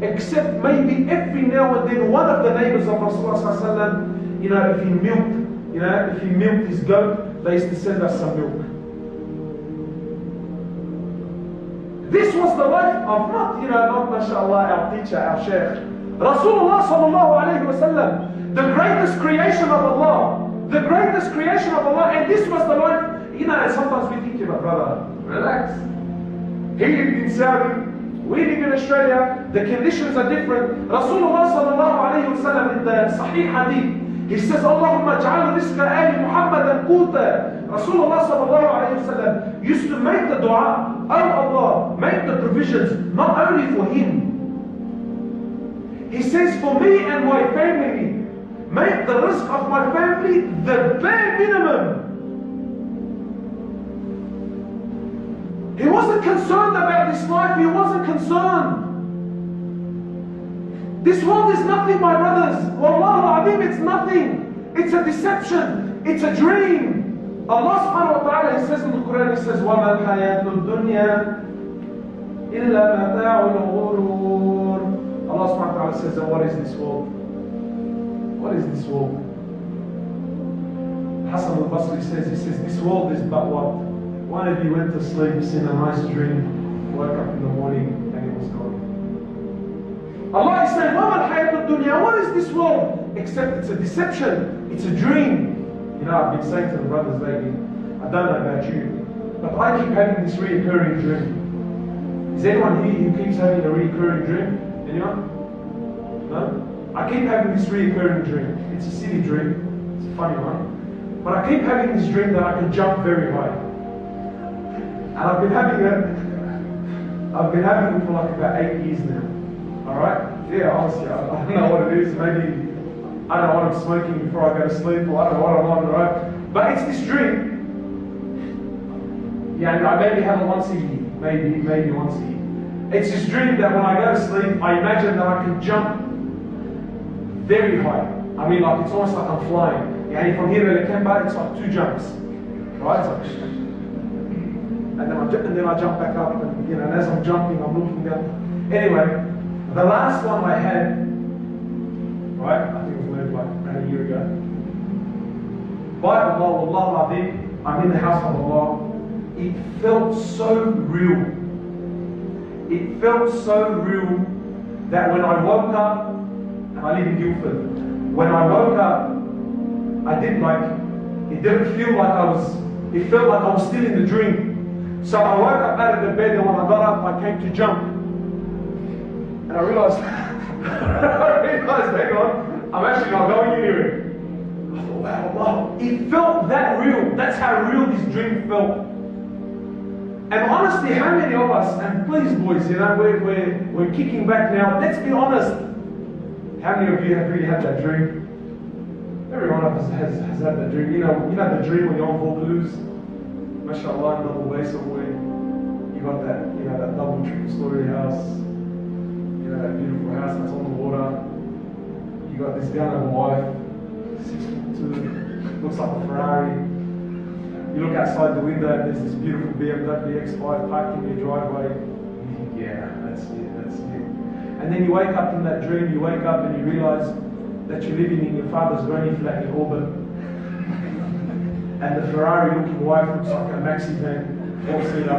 except maybe every now and then one of the neighbors of Rasulullah, if he milked his goat, they used to send us some milk. This was the life of not mashallah, our teacher, our sheikh. Rasulullah sallallahu alayhi wa sallam, the greatest creation of Allah, and this was the life. And sometimes we think, brother, relax. He lived in Saudi, we live in Australia, the conditions are different. Rasulullah sallallahu alayhi wa sallam in the Sahih Hadith, he says, Allahumma ja'al rizqa ali Muhammadan quta. Rasulullah sallallahu alayhi wa sallam used to make the dua, oh Allah, make the provisions, not only for him. He says, for me and my family, make the rizq of my family the bare minimum. He wasn't concerned about this life, he wasn't concerned. This world is nothing, my brothers. Wallah al-Azim, it's nothing. It's a deception. It's a dream. Allah subhanahu wa ta'ala, He says in the Quran, He says, وَمَا الْحَيَاةُ الدُّنْيَا إِلَّا مَتَاعُ الْغُرُورِ. Allah subhanahu wa ta'ala says, what is this world? What is this world? Hassan al-Basri says, this world is but what? One of you went to sleep, seen a nice dream, woke up in the morning, and it was gone. Allah is saying, وَمَا الْحَيَاةُ الدُّنْيَا. What is this world? Except it's a deception, it's a dream. I've been saying to the brothers lately, I don't know about you, but I keep having this recurring dream. Is anyone here who keeps having a recurring dream? Anyone? No? I keep having this recurring dream. It's a silly dream, it's a funny one. But I keep having this dream that I can jump very high. And I've been having it for like about 8 years now. Alright? Yeah, honestly, I don't know what it is. Maybe I don't know what I'm smoking before I go to sleep, or I don't know what I'm on, right? But it's this dream. Yeah, I maybe have it once a year. Maybe once a year. It's this dream that when I go to sleep, I imagine that I can jump very high. I mean, like it's almost like I'm flying. Yeah, from here to the Kemba, it's like 2 jumps. Right? It's like, and then I jump back up, and and as I'm jumping, I'm looking down. Anyway, the last one I had, right? I think it was maybe like about a year ago. By Allah, Wallah Azim, I'm in the house of Allah. It felt so real. It felt so real that when I woke up, and I live in Guildford, when I woke up, it didn't feel like it felt like I was still in the dream. So I woke up out of the bed, and when I got up, I came to jump. And I realized, hang on, I'm actually not going anywhere. I thought, wow, it felt that real. That's how real this dream felt. And honestly, how many of us, and please boys, we're kicking back now, let's be honest. How many of you have really had that dream? Every one of us has had that dream. You know the dream when you're on Hoblos, mashallah, in Double Bay somewhere. You got that, that double, triple story house. That beautiful house that's on the water. You got this gun of a wife, 6'2", looks like a Ferrari. You look outside the window and there's this beautiful BMW X5 parked in your driveway. You think, yeah, that's it. And then you wake up in that dream, you wake up and you realize that you're living in your father's granny flat in Auburn. And the Ferrari looking wife looks like a maxi van, 4-seater.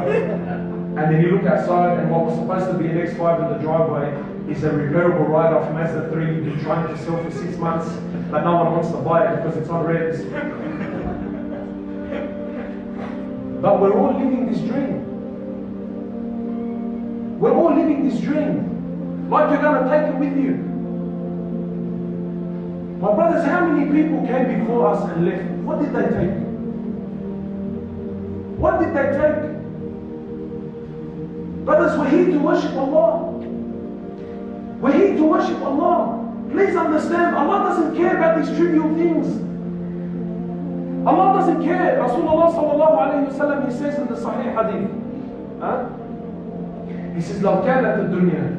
And then you look outside and what was supposed to be an X5 in the driveway is a repairable write-off Mazda 3 you've been trying to sell for 6 months, but no one wants to buy it because it's on revs. But we're all living this dream. We're all living this dream. Like you're going to take it with you. My brothers, how many people came before us and left? What did they take? What did they take? Brothers, we're here to worship Allah. We're here to worship Allah. Please understand, Allah doesn't care about these trivial things. Allah doesn't care. Rasulullah sallallahu alayhi wa sallam, he says in the Sahih Hadith, he says, لو كانت الدنيا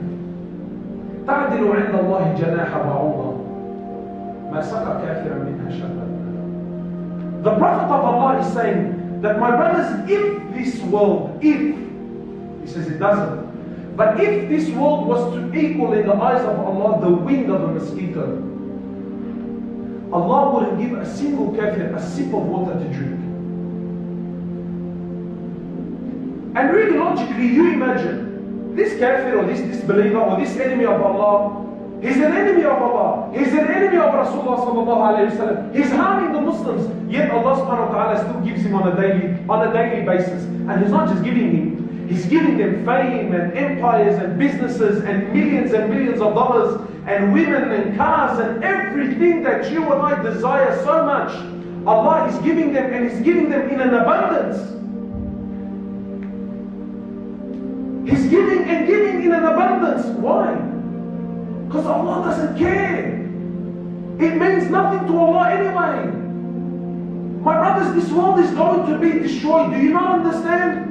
تعدل عند الله جناح بعوضة ما سقى كافرا منها شربا. The Prophet of Allah is saying that, my brothers, if this world, he says it doesn't But if this world was to equal in the eyes of Allah the wing of a mosquito, Allah wouldn't give a single kafir a sip of water to drink. And really logically, you imagine this kafir or this disbeliever or this enemy of Allah, he's an enemy of Allah, he's an enemy of Rasulullah sallallahu alayhi wa sallam, he's harming the Muslims, yet Allah subhanahu wa ta'ala still gives him on a daily basis. And he's not just giving him, he's giving them fame and empires and businesses and millions of dollars and women and cars and everything that you and I desire so much. Allah is giving them, and He's giving them in an abundance. He's giving and giving in an abundance. Why? Because Allah doesn't care. It means nothing to Allah anyway. My brothers, this world is going to be destroyed. Do you not understand?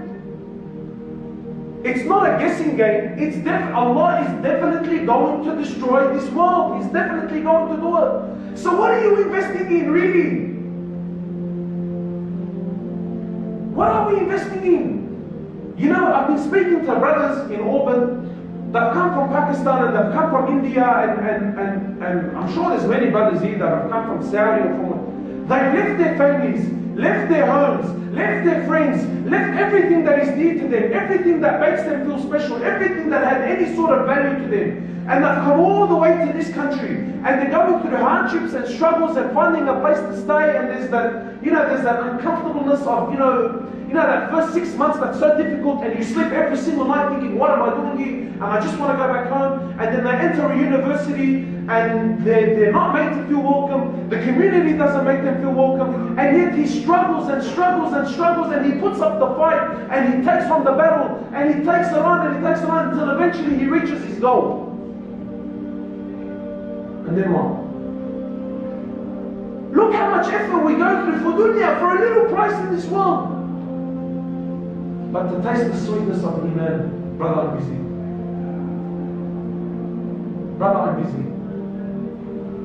It's not a guessing game. Allah is definitely going to destroy this world. He's definitely going to do it. So what are you investing in really? What are we investing in? You know, I've been speaking to brothers in Auburn that come from Pakistan and that come from India and I'm sure there's many brothers here that have come from Saudi or from... They've left their families, left their homes, left their friends, left everything that is dear to them, everything that makes them feel special, everything that had any sort of value to them. And they've come all the way to this country and they're going through hardships and struggles and finding a place to stay, and there's that, there's that uncomfortableness of, that first 6 months that's so difficult, and you sleep every single night thinking, what am I doing here? And I just want to go back home. And then they enter a university and they're not made to feel welcome. The community doesn't make them feel welcome. And yet he struggles and struggles and struggles, and he puts up the fight and he takes on the battle and he takes it on and he takes it on until eventually he reaches his goal. And then what? Look how much effort we go through for dunya, for a little price in this world. But to taste the sweetness of Iman, brother, I'm busy. Brother, I'm busy.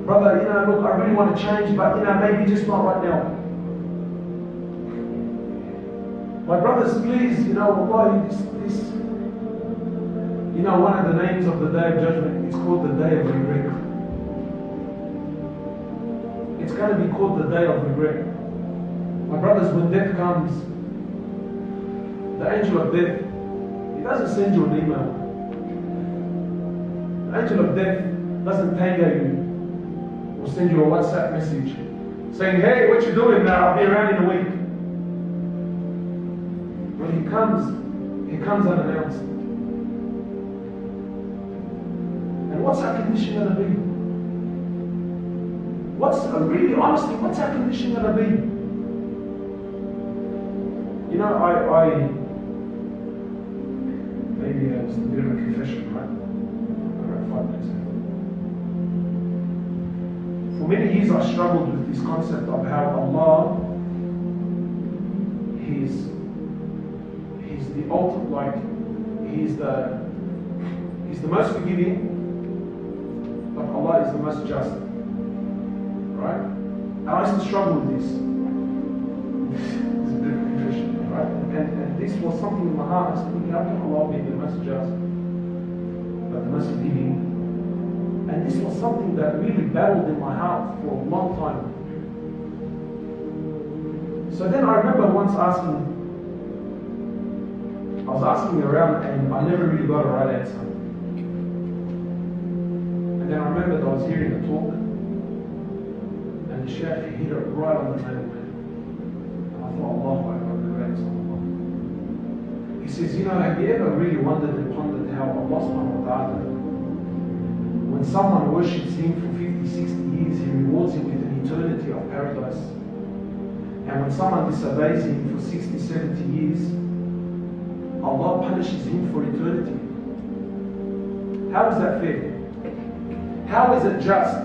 Brother, look, I really want to change, but maybe just not right now. My brothers, please, wallahi, this one of the names of the Day of Judgment is called the Day of Regret. It's going to be called the Day of Regret. My brothers, when death comes, the angel of death, he doesn't send you an email. The angel of death doesn't tango you or send you a WhatsApp message saying, hey, what you doing now? I'll be around in a week. When he comes unannounced. And what's our condition going to be? Really honestly, what's our condition going to be? Maybe it's a bit of a confession, right? About 5 minutes ago. For many years I struggled with this concept of how Allah, He's the ultimate, He's the most forgiving, but Allah is the most just. Right? I used to struggle with this. It's a bit of a confession, right? And this was something in my heart. I was thinking, how can Allah be the most just, but the most forgiving? And this was something that really battled in my heart for a long time. So then I remember once I was asking around, and I never really got a right answer. And then I remembered I was hearing a talk, and the Shaykh hit it right on the nail. And I thought, Allahu Akbar, the greatest of Allah. He says, have you ever really wondered and pondered how Allah subhanahu wa ta'ala, when someone worships Him for 50, 60 years, He rewards him with an eternity of paradise. And when someone disobeys Him for 60, 70 years, Allah punishes him for eternity. How is that fair? How is it just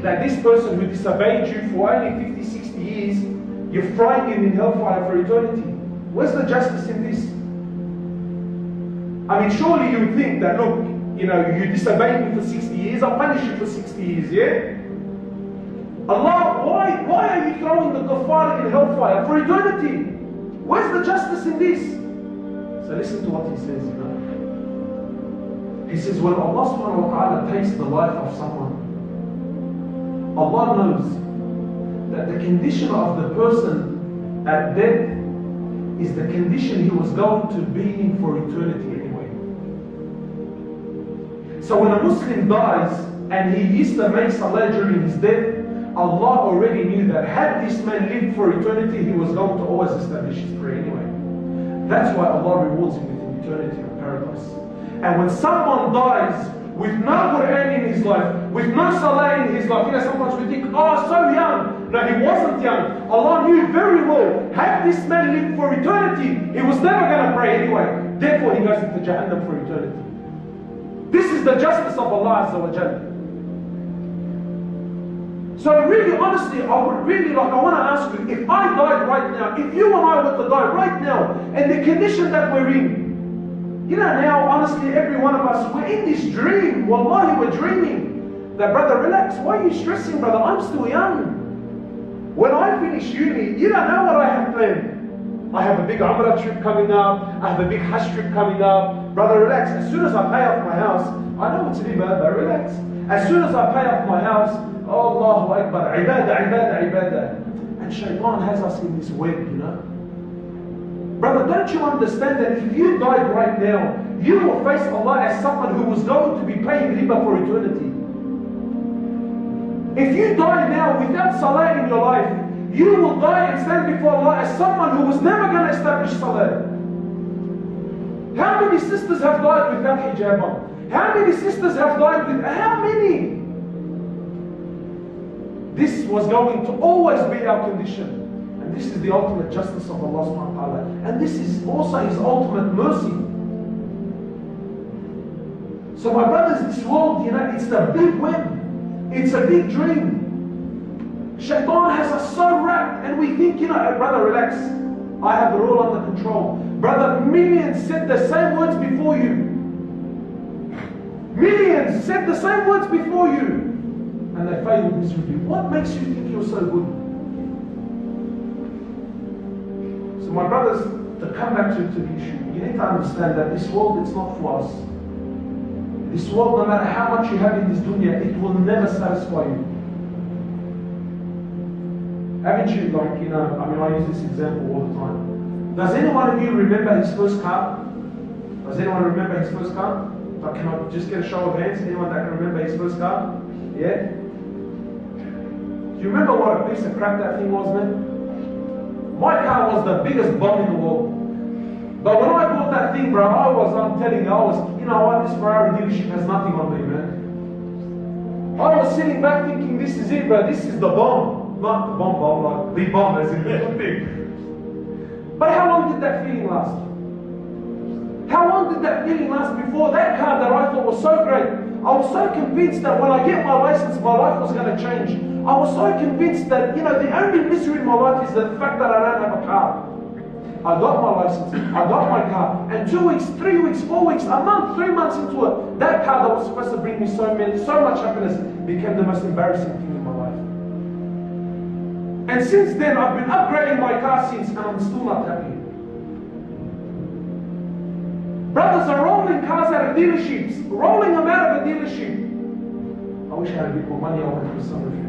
that this person who disobeyed you for only 50, 60 years, you're frying him in hellfire for eternity? Where's the justice in this? I mean, surely you would think that, look, you disobeyed me for 60 years, I'll punish you for 60 years, yeah? Allah, why are you throwing the kuffar in hellfire for eternity? Where's the justice in this? So listen to what he says, He says, when Allah subhanahu wa ta'ala takes the life of someone, Allah knows that the condition of the person at death is the condition he was going to be in for eternity anyway. So when a Muslim dies and he used to make salah during his death, Allah already knew that had this man lived for eternity, he was going to always establish his prayer anyway. That's why Allah rewards him with eternity of paradise. And when someone dies with no Quran in his life, with no salah in his life, sometimes we think, oh, so young. No, he wasn't young. Allah knew very well, had this man lived for eternity, he was never going to pray anyway. Therefore, he goes into Jahannam for eternity. This is the justice of Allah Azza wa Jalla. So really, honestly, I want to ask you, if I died right now, if you and I were to die right now, and the condition that we're in, now, honestly, every one of us, we're in this dream. Wallahi, we're dreaming. That, brother, relax. Why are you stressing, brother? I'm still young. When I finish uni, you don't know what I have planned. I have a big Umrah trip coming up. I have a big Hajj trip coming up. Brother, relax. As soon as I pay off my house, I know it's riba, but relax. As soon as I pay off my house, Allahu Akbar, ibadah, ibadah, ibadah. And shaitan has us in this web, Brother, don't you understand that if you died right now, you will face Allah as someone who was going to be paying riba for eternity? If you die now without salah in your life, you will die and stand before Allah as someone who was never going to establish salah. How many sisters have died without hijab on? How many sisters have died with... How many? This was going to always be our condition. And this is the ultimate justice of Allah subhanahu wa ta'ala. And this is also His ultimate mercy. So my brothers, this world, it's a big web. It's a big dream. Shaitan has us so wrapped, and we think, brother, relax. I have it all under control. Brother, millions said the same words before you. Millions said the same words before you. And they failed miserably. What makes you think you're so good? So my brothers, to come back to the issue, you need to understand that this world, it's not for us. This world, no matter how much you have in this dunya, it will never satisfy you. Haven't you, I use this example all the time. Does any one of you remember his first car? Does anyone remember his first car? Can I just get a show of hands? Anyone that can remember his first car? Yeah? Do you remember what a piece of crap that thing was, man? My car was the biggest bomb in the world. But when I bought that thing, bro, I'm telling you, you know what, this Ferrari dealership has nothing on me, man. I was sitting back thinking, this is it, bro, this is the bomb. Not the bomb, like the bomb as in the thing. But how long did that feeling last? How long did that feeling last before that car that I thought was so great? I was so convinced that when I get my license, my life was going to change. I was so convinced that, the only misery in my life is the fact that I don't have a car. I got my license, I got my car, and 2 weeks, 3 weeks, 4 weeks, a month, 3 months into it, that car that was supposed to bring me so much happiness became the most embarrassing thing in my life. And since then, I've been upgrading my car since, and I'm still not happy. Brothers are rolling cars out of dealerships, rolling them out of a dealership. I wish I had a bit more money, I would have done some of you.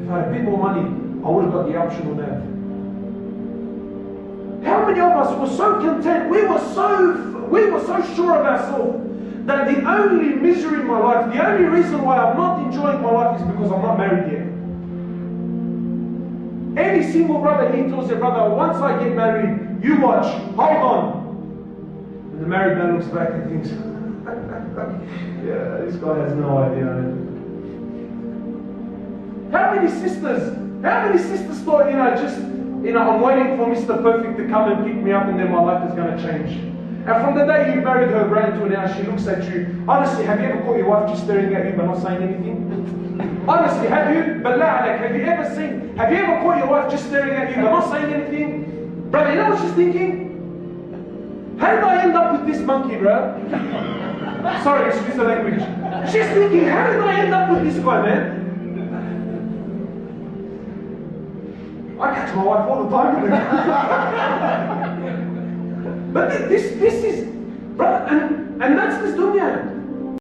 If I had a bit more money, I would have got the optional nav. How many of us were so content, we were so sure of ourselves that the only misery in my life, the only reason why I'm not enjoying my life is because I'm not married yet. Any single brother, he tells their brother, once I get married, you watch, hold on. And the married man looks back and thinks, yeah, this guy has no idea. How many sisters thought, I'm waiting for Mr. Perfect to come and pick me up and then my life is going to change. And from the day you married her brain to now, she looks at you. Honestly, have you ever caught your wife just staring at you but not saying anything? Honestly, have you? But have you ever caught your wife just staring at you but not saying anything? Brother, you know what she's thinking? How did I end up with this monkey, bro? Sorry, excuse the language. She's thinking, how did I end up with this guy, man? I catch my wife all the time. But this is, And that's this dunya.